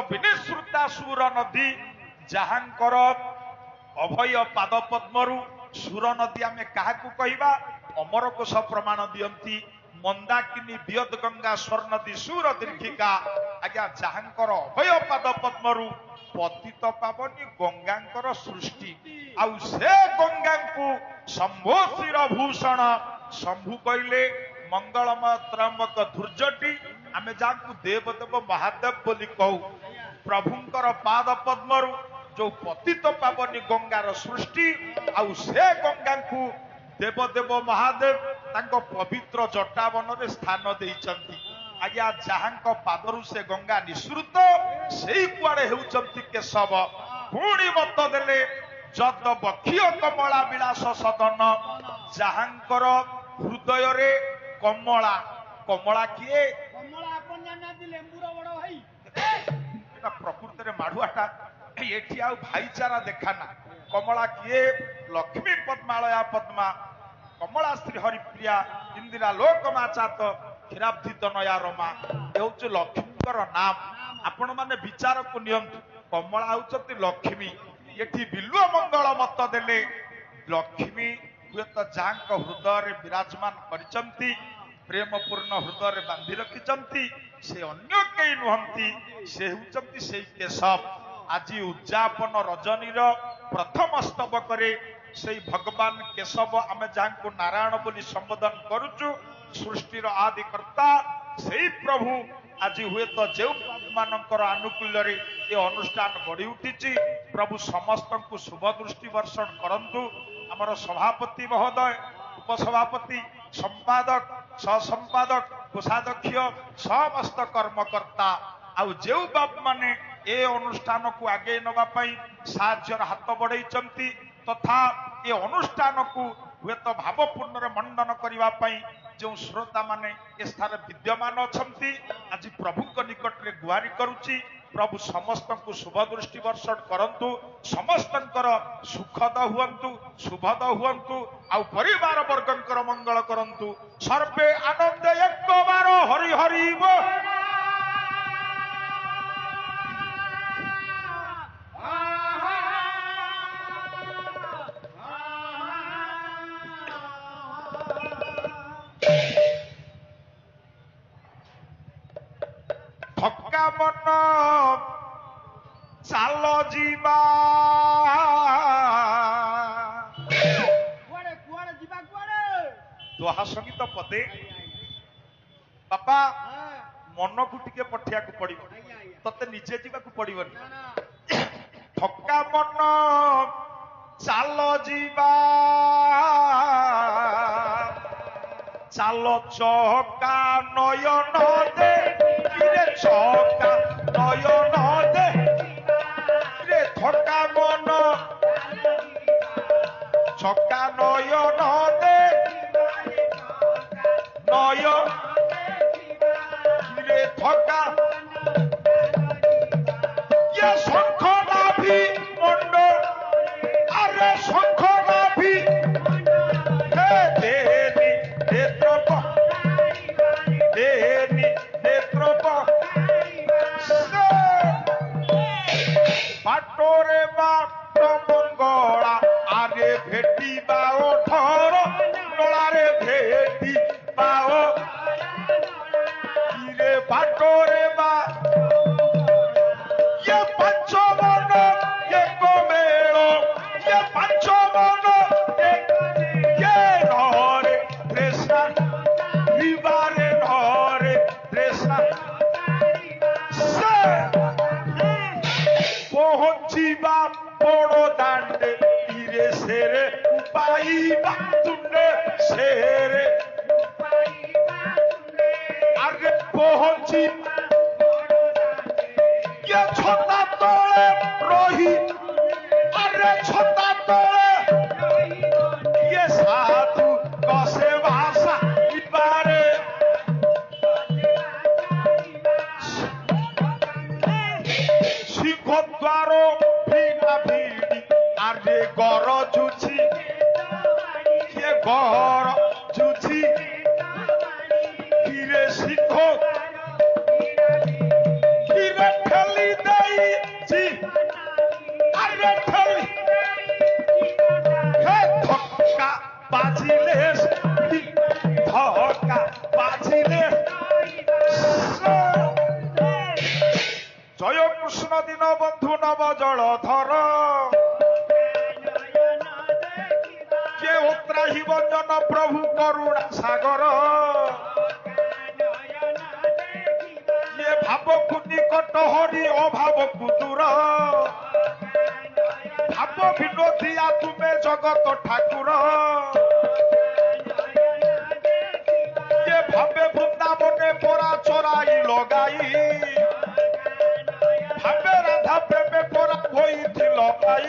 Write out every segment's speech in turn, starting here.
विनिश्रुता सुर नदी जहांकर अभय पाद पद्मरु सुर नदी आम क्या कहवा अमर कोश प्रमाण दियंती मंदाकिनी वियद गंगा स्वर नदी सुर दीर्घिका आज्ञा जहांकर अभय पाद पद्मरु पतित पावनी गंगांकर सृष्टि आउ से गंगा को शंभो शिर भूषण शंभु कहले मंगलमय त्रंबक धुर्जटी आम जहाँ देवदेव महादेव बोली कहू प्रभुंकर पाद पद्मरु जो पतित पावनी गंगार सृष्टि आउ से गंगा को देवदेव महादेव तांको पवित्र जटावन रे स्थान देइचंती आज्ञा जहांक पादरु से गंगा निसृत सेई कुआडे हेउचंती केशव पुणी मत देले जद बक्षीय कमला विलास सदन जहांकर हृदय रे कमला कमला किए प्रकृति माढ़ुआटा ये आउ भाईचारा देखाना कमला किए लक्ष्मी पद्मालया पद्मा कमला श्री हरिप्रिया इंदिरा लोकमाचात क्षीराब्धित नया रमा ये लक्ष्मीकर नाम आपण माने विचार को नियंतु कमला होचती लक्ष्मी ये बिल्व मंगल मत देले लक्ष्मी हुए तो जांक हृदय विराजमान करिसंती प्रेमपूर्ण हृदय बांधि रखिंट से अन्य कई नुहंती से होचंती से केशव आज उद्यापन रजनीर प्रथम स्तबक से भगवान केशव आम जहाँ को नारायण बोली संबोधन करुचु सृष्टिर आदिकर्ता से प्रभु आज हुए तो जो मानकर आनुकूल्य ये अनुष्ठान बढ़ी उठी प्रभु समस्त को शुभ दृष्टि वर्षण करंतु आमर सभापति महोदय उपसभापति संपादक सहसंपादक कोषाध्यक्ष समस्त कर्मकर्ता आउ जो बाप माने ए अनुष्ठान को आगे नवाई साहाय्यर हाथ बढ़ाई तथा ये अनुष्ठान को हुए तो भावपूर्ण मंडन करने जो श्रोता माने ए स्थान विद्यमान अच्छा आज प्रभु निकट में गुहारी करुच्ची प्रभु समस्त को शुभ दृष्टि वर्षण करंतु समस्तंकर सुखद हुअंतु शुभद हुअंतु आउ परिवार वर्गंकर मंगल करंतु सर्वे आनंद एक बार हरि हरि थका मन चाल जीवा दोहा संगीत पदे बापा मन को टिके पठिया को पड़ो तते निजे जीवा को पड़ोनी थका मन चाल जीवा चाल चका नयन दे चका नयन दे रे थका मन चका नयन दे नय रे थका ये शंख नाभि मंड अरे शंख नाभि हे देनी नेत्र देनी नेत्र बाटोरे बाट मंगला आरे भेटी बाओ ठर नलारे भेटी बाओ रे बाटोरे बा ये पंच मन एक मेलो ये पंच मन ये नरे कृष्ण विवारे नरे कृष्ण पहुंचीबा बड़ो दांडे तीरे सेरे पाईबा तुंडे सेरे आगे पहुंची ये छता तोले रही अरे छता तोले ये साधु कसे भाषा इबारे सिंह द्वारो भीना भीड़ी आरे गर जुची ये गर जुची हीरे सिंह हीरे ठेली दे জয় কৃষ্ণ দিন বন্ধু নব জলধর কে ওত্রাহি বঞ্জন প্রভু করুণা সাগর কে ভাবকু নিকট হরি অভাবকু দূর ভাব বিনোদিয়া তুমে জগত ঠাকুর কে ভাবে বৃন্দাবনে পরা চড়াই লগাই ভাবে রাধা প্রেমে পরা হইছিল পাই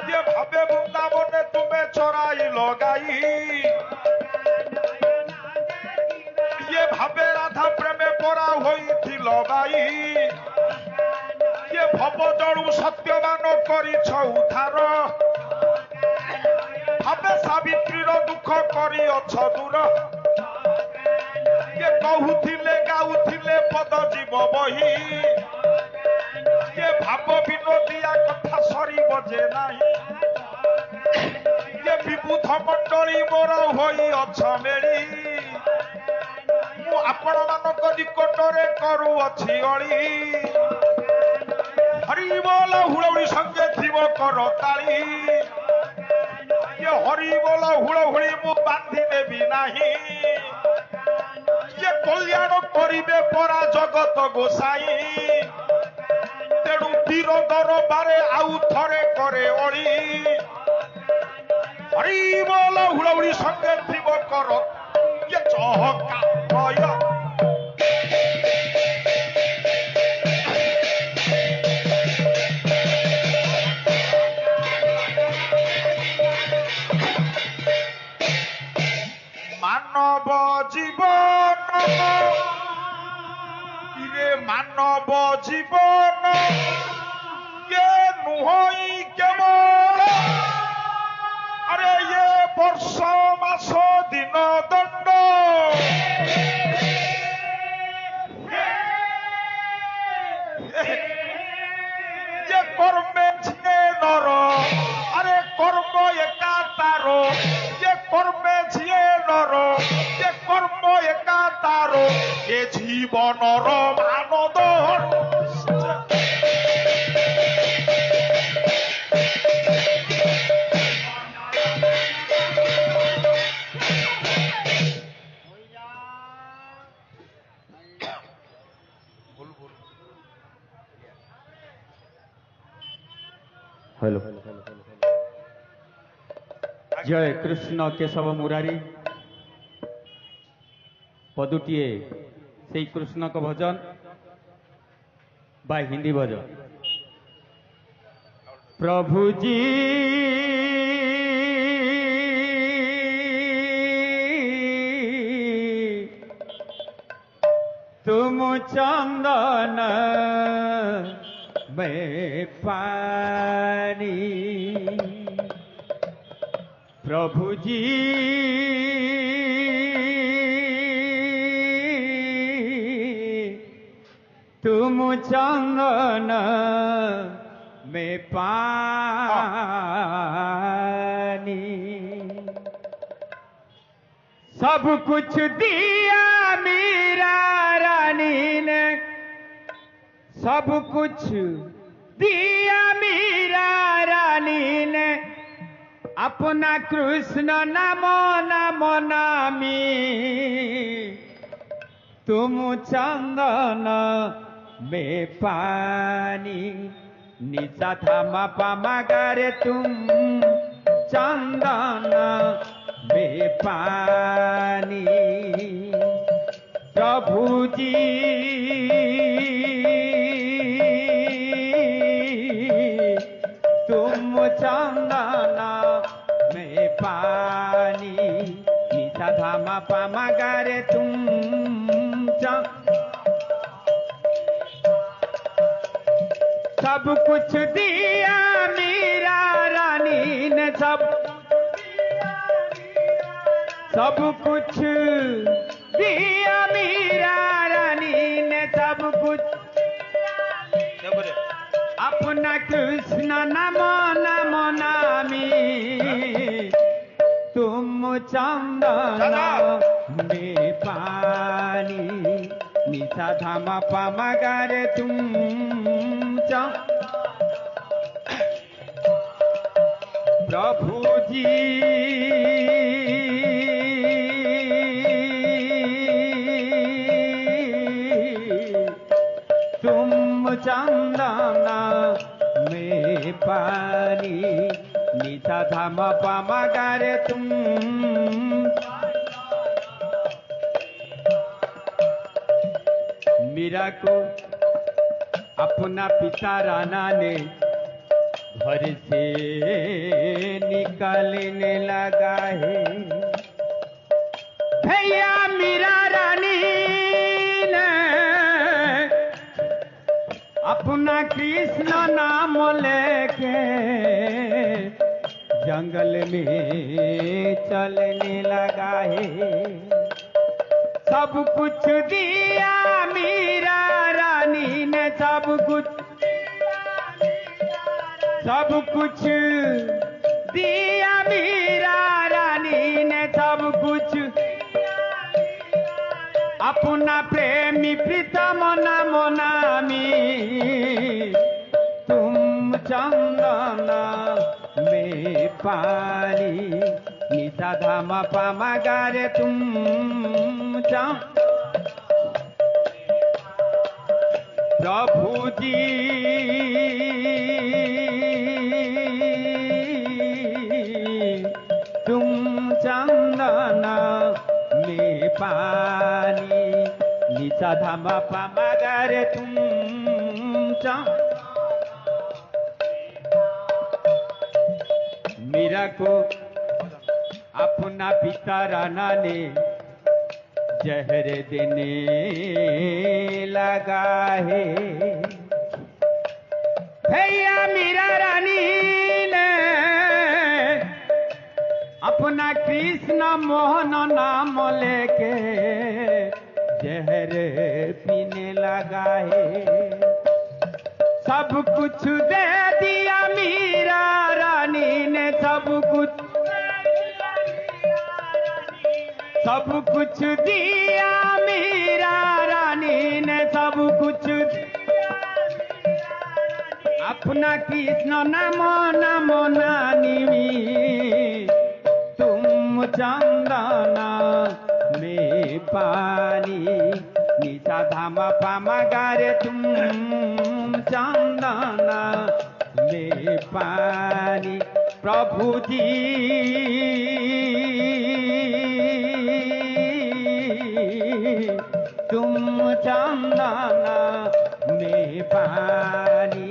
কে ভাবে বৃন্দাবনে তুমে চড়াই লগাই কে ভাবে রাধা প্রেমে পরা হইছিল বাই কে ভব জড়ু সত্যবান করিছ উদ্ধার ভাবে সাবিত্রীর দুঃখ করিଅছ দূর কে কহুଥିଲେ গাউଥିଲେ পদ জীব বহি কে ভাব বিনোদিয়া কথা সরিব যে ନାହିଁ কে বিবুধ মଣ୍ଡଳୀ ମୋର ହୋଇଅଛ ମେଳି ମୁଁ ଆପଣମାନଙ୍କ ନିକଟରେ କରୁଅଛି ଅଳି ହରିବୋଲ ହୁଳହୁଳି ସଙ୍ଗେ ଥିବ କର ତାଳି ये हरि बोल हुड़हुड़ी मु बांधि देवी नाही ये कल्याण करिबे परा जगत गोसाई तेणु वीर दरबारे आउ थरे करे अली हरि बोल हुड़हुड़ी संगे थिब कर ये चहका भय মানব জীবন ইরে মানব জীবন কে নুহই কেবল আরে ইয়ে বর্ষ মাস দিন দণ্ড ইয়ে কর্মে ঝিয়ে নর আরে কর্ম একা তার যে কর্মে ঝিয়ে নর যে কর্ম একা তার এ জীবনর মানদ हेलो जय कृष्ण केशव मुरारी पदुटिए से कृष्ण को भजन बा हिंदी भजन प्रभु जी तुम चंदन में पानी प्रभु जी तुम चंदन में पानी सब कुछ दिया मीरा रानी ने सब कुछ दिया मीरा रानी ने अपना कृष्ण नाम नाम नामी तुम चंदन में पानी निचा थामा पामा गारे तुम चंदन में पानी प्रभु जी तुम चंदन में पानी निचा धामा पामा गारे तुम सब कुछ दिया मीरा रानी ने सब कुछ दिया मीरा रानी ने सब कुछ अपना कृष्ण नाम नाम नामी तुम चंदन में पानी निसा धाम पाम गारे तुम प्रभु जी तुम चंदना में पानी निसा धाम पाम गारे तुम मीरा को अपना पिता राणा ने घर से निकालने लगा है। भैया मीरा रानी ने अपना कृष्ण नाम लेके जंगल में चलने लगा है। सब कुछ दिया मीरा रानी ने सब कुछ दिया मीरा रानी ने सब कुछ अपना प्रेमी प्रीतम नाम नामी तुम चंदना में पानी निसा धाम पाम गारे तुम प्रभु जी तुम चंदना में पानी निसा धाम पाम गारे तुम मीरा को अपना पिता राणा ने जहर देने लगा है। भैया मीरा रानी ने अपना कृष्ण मोहन नाम लेके जहर पीने लगा है। सब कुछ दे दिया मीरा रानी ने सब कुछ दिया मीरा रानी ने सब कुछ अपना कृष्ण नाम नाम नानी तुम चंदना में पानी निसा धाम पाम गारे तुम चंदना में पानी प्रभु जी तुम चंदना में पानी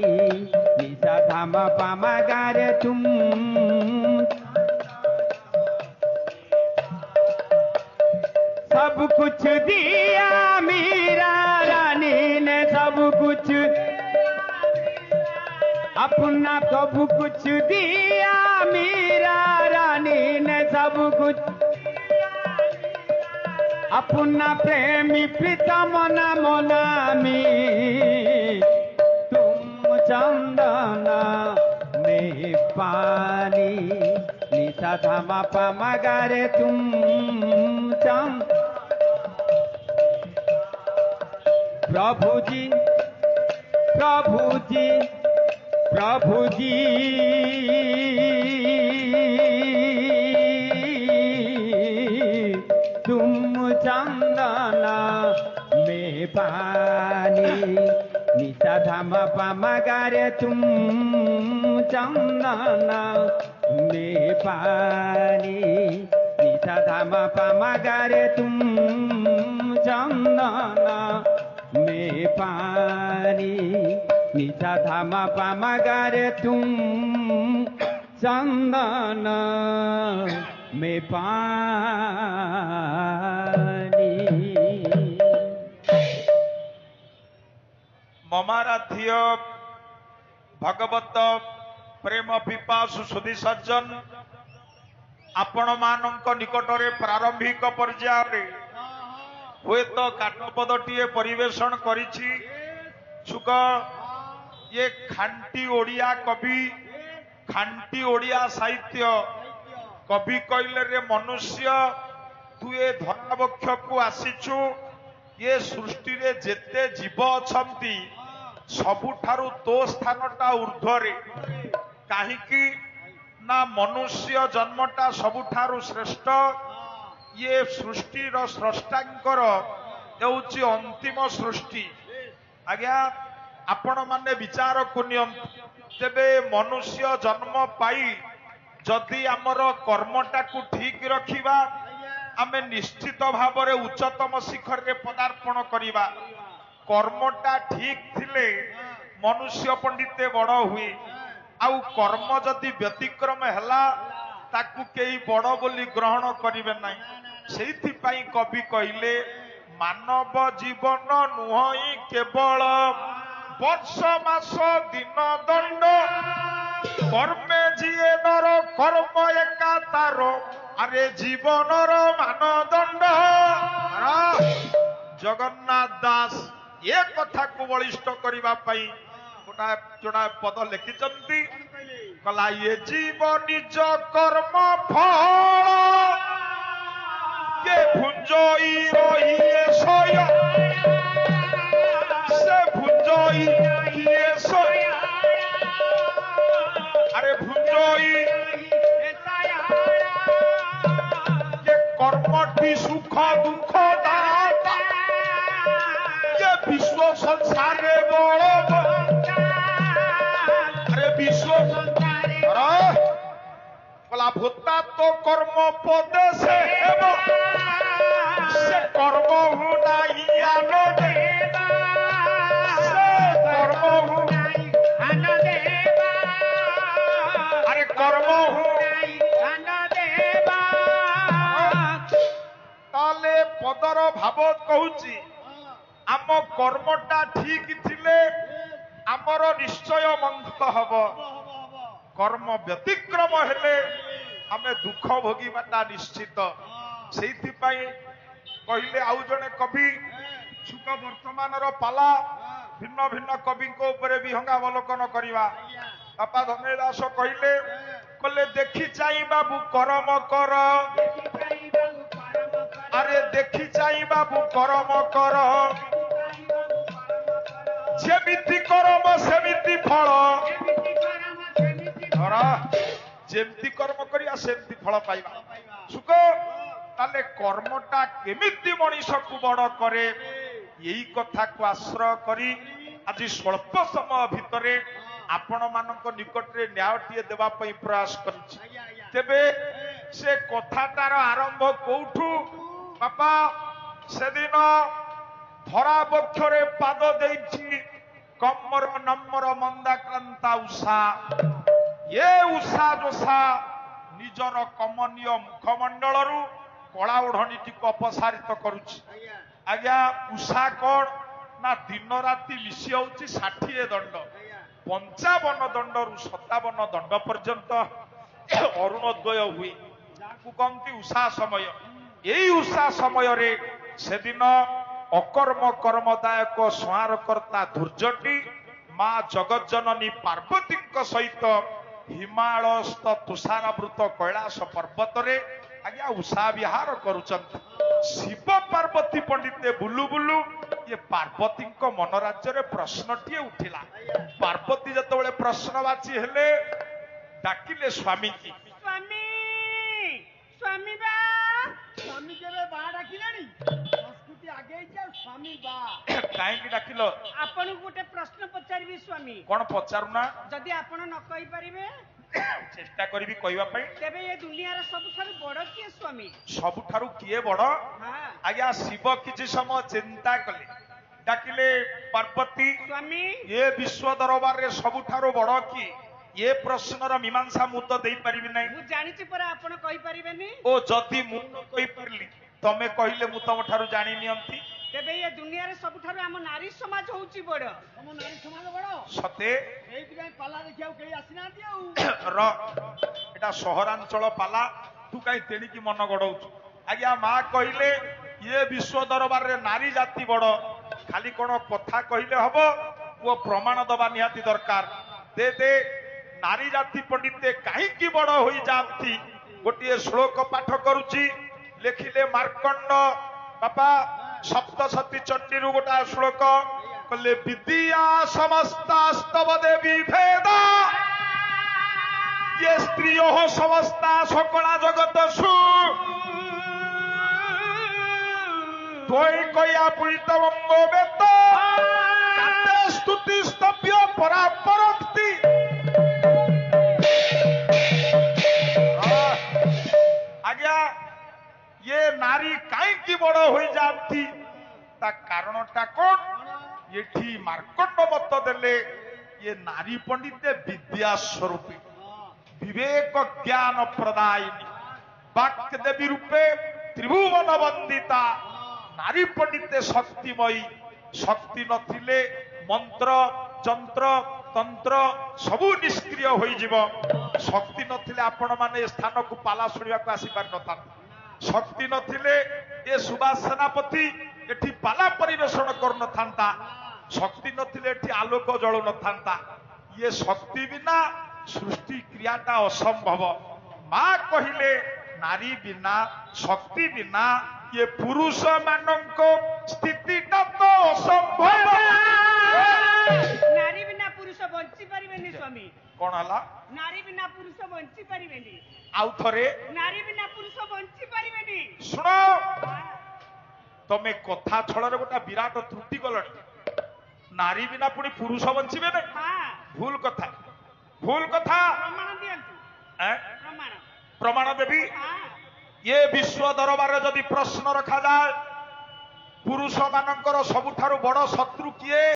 निसा धाम पाम गारे तुम सब कुछ दिया मीरा रानी ने सब कुछ अपना सब कुछ दिया मीरा रानी ने सब कुछ अपना प्रेमी प्रीतम नाम नामी तुम चंदना में पानी निसा धाम पाम गारे तुम प्रभु जी तुम चंदना में पानी निसा धाम पाम गारे तुम चंदना में पानी निसा धाम पाम गारे तुम चंदना में पानी निसा धाम पाम गारे तुम चंदना में पानी। ममाराध्य भगवत प्रेम पिपासु सुधी सज्जन आपण मानक निकटरे प्रारंभिक पर्याय हुए तो काटपदटीए परिवेशन करिछि छुक ये खांटी ओडिया कवि खांटी ओडिया साहित्य कवि कहले रे मनुष्य तु ए धरावक्ष को आसीचु ये सृष्टि रे जेते जीव अछंती सबुठारु तो स्थानटा ऊर्ध्वरे काहींकि ना मनुष्य जन्मटा सबुठारु श्रेष्ठ ये सृष्टि रो स्रष्टांकर हेउची अंतिम सृष्टि आज्ञा आपण माने विचार कुनियम तेबे मनुष्य जन्म पाई जदि आमर कर्मटा को ठीक रखिबा आमे निश्चित भाव रे उच्चतम शिखर रे पदार्पण करिबा कर्मटा ठीक थिले मनुष्य पंडिते बड़ हुए आउ कर्म जदि व्यतिक्रम हैला ताकू केही बड़ बोली ग्रहण करिवे नाही सेहिथि पई कवि कहिले मानव जीवन नुहई केवल वर्ष मास दिन दंड कर्मे जिए नर कर्म एका तार अरे जीवनर मानदंड जगन्नाथ दास ये कथा को बलिष्ठ करबा पई जोड़ा पद लिखिचंती कला ये जीव निज कर्म फल ये भुंजई रहिए सोय से भुंजई रहिए सोय अरे भुंजई ये कर्मटी सुख दुख दाता ये विश्व संसार बड़ अरे विश्व कला भूता तो कर्म पदे से कर्म हूँ नहीं आनो देवा से कर्म हूँ आनो देवा अरे कर्म हूँ आनो देवा ताले पदर भाव कहूची आम कर्मटा ठीक थिले आमर निश्चय मंगल हब कर्म व्यतिक्रम हेले आमे दुख भोगीबाटा निश्चित सेहिथि पई कहले आउ जने कवि सुख वर्तमान पाला भिन्न भिन्न कवि ऊपर विहंगावलोकन करिवा बापा धनेदास कहले कले देखि चाहि बाबू करम कर अरे देखि चाहि बाबू करम कर जेमिति करम सेमिति फल जेमती कर्म करिया सेमती फल पाइबा सुख ताले कर्मटा केमिति मनीष को बड़ करे यही कथा को आश्रय करी आज स्वल्प समय भितरे आपण मानक निकट रे न्यायटीए देवा पई प्रयास करछि तेबे से कथाटार आरंभ कोठू बापा सेदिन धरा बक्षरे पाद देछि कम्मर नम्बर मंदाक्रांता उषा ये उषा जोषा निजर कमनीय मुखमंडल कला ओढ़नी को अपसारित करुछि आज्ञा उषा कौन ना दिन राति मिसी होछि 60 दंड 55 दंड रु 57 दंड पर्यंत अरुणोदय हुए कहती उषा समय यही उषा समय रे सेदिन अकर्म कर्मदायक संहारकर्ता धूर्जटी माँ जगज्जननी पार्वती सहित हिमालयस्थ तुषारावृत कैलाश पर्वत रे आज्ञा उषा विहार करुचंत शिव पार्वती पंडिते बुलु बुलु ये पार्वती मन राज्य रे प्रश्नटीए उठिला पार्वती जतबेले प्रश्नवाची हेले डाकिले स्वामी की स्वामी स्वामी बा स्वामी केबे बा डाकिलानी संस्कृति आगे जा स्वामी बा काहे की डाकिलो आपन गोटे प्रश्न पचारिबी स्वामी कोन पचारुना जदि आपन न कहि परिबे चेष्टा करिबी कहबा पई तेबे ये दुनिया रे सबठारु बड़ किए स्वामी सबठारु किए बड़ हां आज्ञा शिव किछि समय चिंता कले डाकिले पार्वती स्वामी ये विश्व दरबार रे सबठारु बड़ की ये प्रश्नर मीमांसा मु तो देई परिबि नै मु जानिछि पर आपन कहि परिबेनी ओ जदि मु कहि परली तमे कहिले मु तम ठारु जानि नियंती तेबे ये दुनिया रे सबठारु हम नारी समाज होउची बड़ हम नारी समाज बड़ सते एई बिना पाला देखियाउ केही आसिना दियौ र एटा शहरांचल पाला तू काई तेणी की मन गडौछु आज्ञा मां कहिले ये विश्व दरबार रे नारी जाति बड़ खाली कोन कथा कहिले हबो वो प्रमाण दबा निहाती दरकार दे दे नारी जाति पंडिते काहे की बड़ होई जाती गोटिए श्लोक पाठ करूची लेखिले मार्कंड बापा सप्तशती चंडी गोटा श्लोक कहले विद्या समस्तास्तव देवी भेदा ये स्त्रियो समस्ता सकला जगत सु कया पुरितवंगो वेत काते स्तुति स्तव्य परापरक्ति आज्ञा ये नारी कहीं बड़ हो जाती ता कारणटा कौन ये मार्कंड मत देले ये नारी पंडित विद्या स्वरूपी विवेक ज्ञान प्रदायिनी वाक्य देवी रूपे त्रिभुवन वंदिता नारी पंडित शक्तिमयी शक्ति नथिले मंत्र जंत्र तंत्र सबू निष्क्रिय हो शक्ति नथिले आपण माने स्थान को पाला शुणा को आसी पार नथा शक्ति नथिले ये सुभाष सेनापति एठी पाला परिवेषण कर नथांता शक्ति नथिले एठी आलोक जल नथांता ये शक्ति बिना सृष्टि क्रियाटा असंभव मां कहिले नारी बिना शक्ति बिना ये पुरुष मानक स्थितिटा तो असंभव नारी बिना पुरुष बंची परिबेनी स्वामी कौन हला नारी बिना पुरुष बंची परिबेनी आउ थरे नारी बिना पुरुष बंची परिबेनी सुनो तमे कथा छଳରେ गोटा विराट त्रुटि गलट नारी बिना पुणी पुरुष बंचिबे नै हां भूल कथा प्रमाण दियंतु प्रमाण प्रमाण देवी हां ये विश्व दरबार जदि प्रश्न रखा जाए पुरुष मानकर सबुठारु बड़ शत्रु किए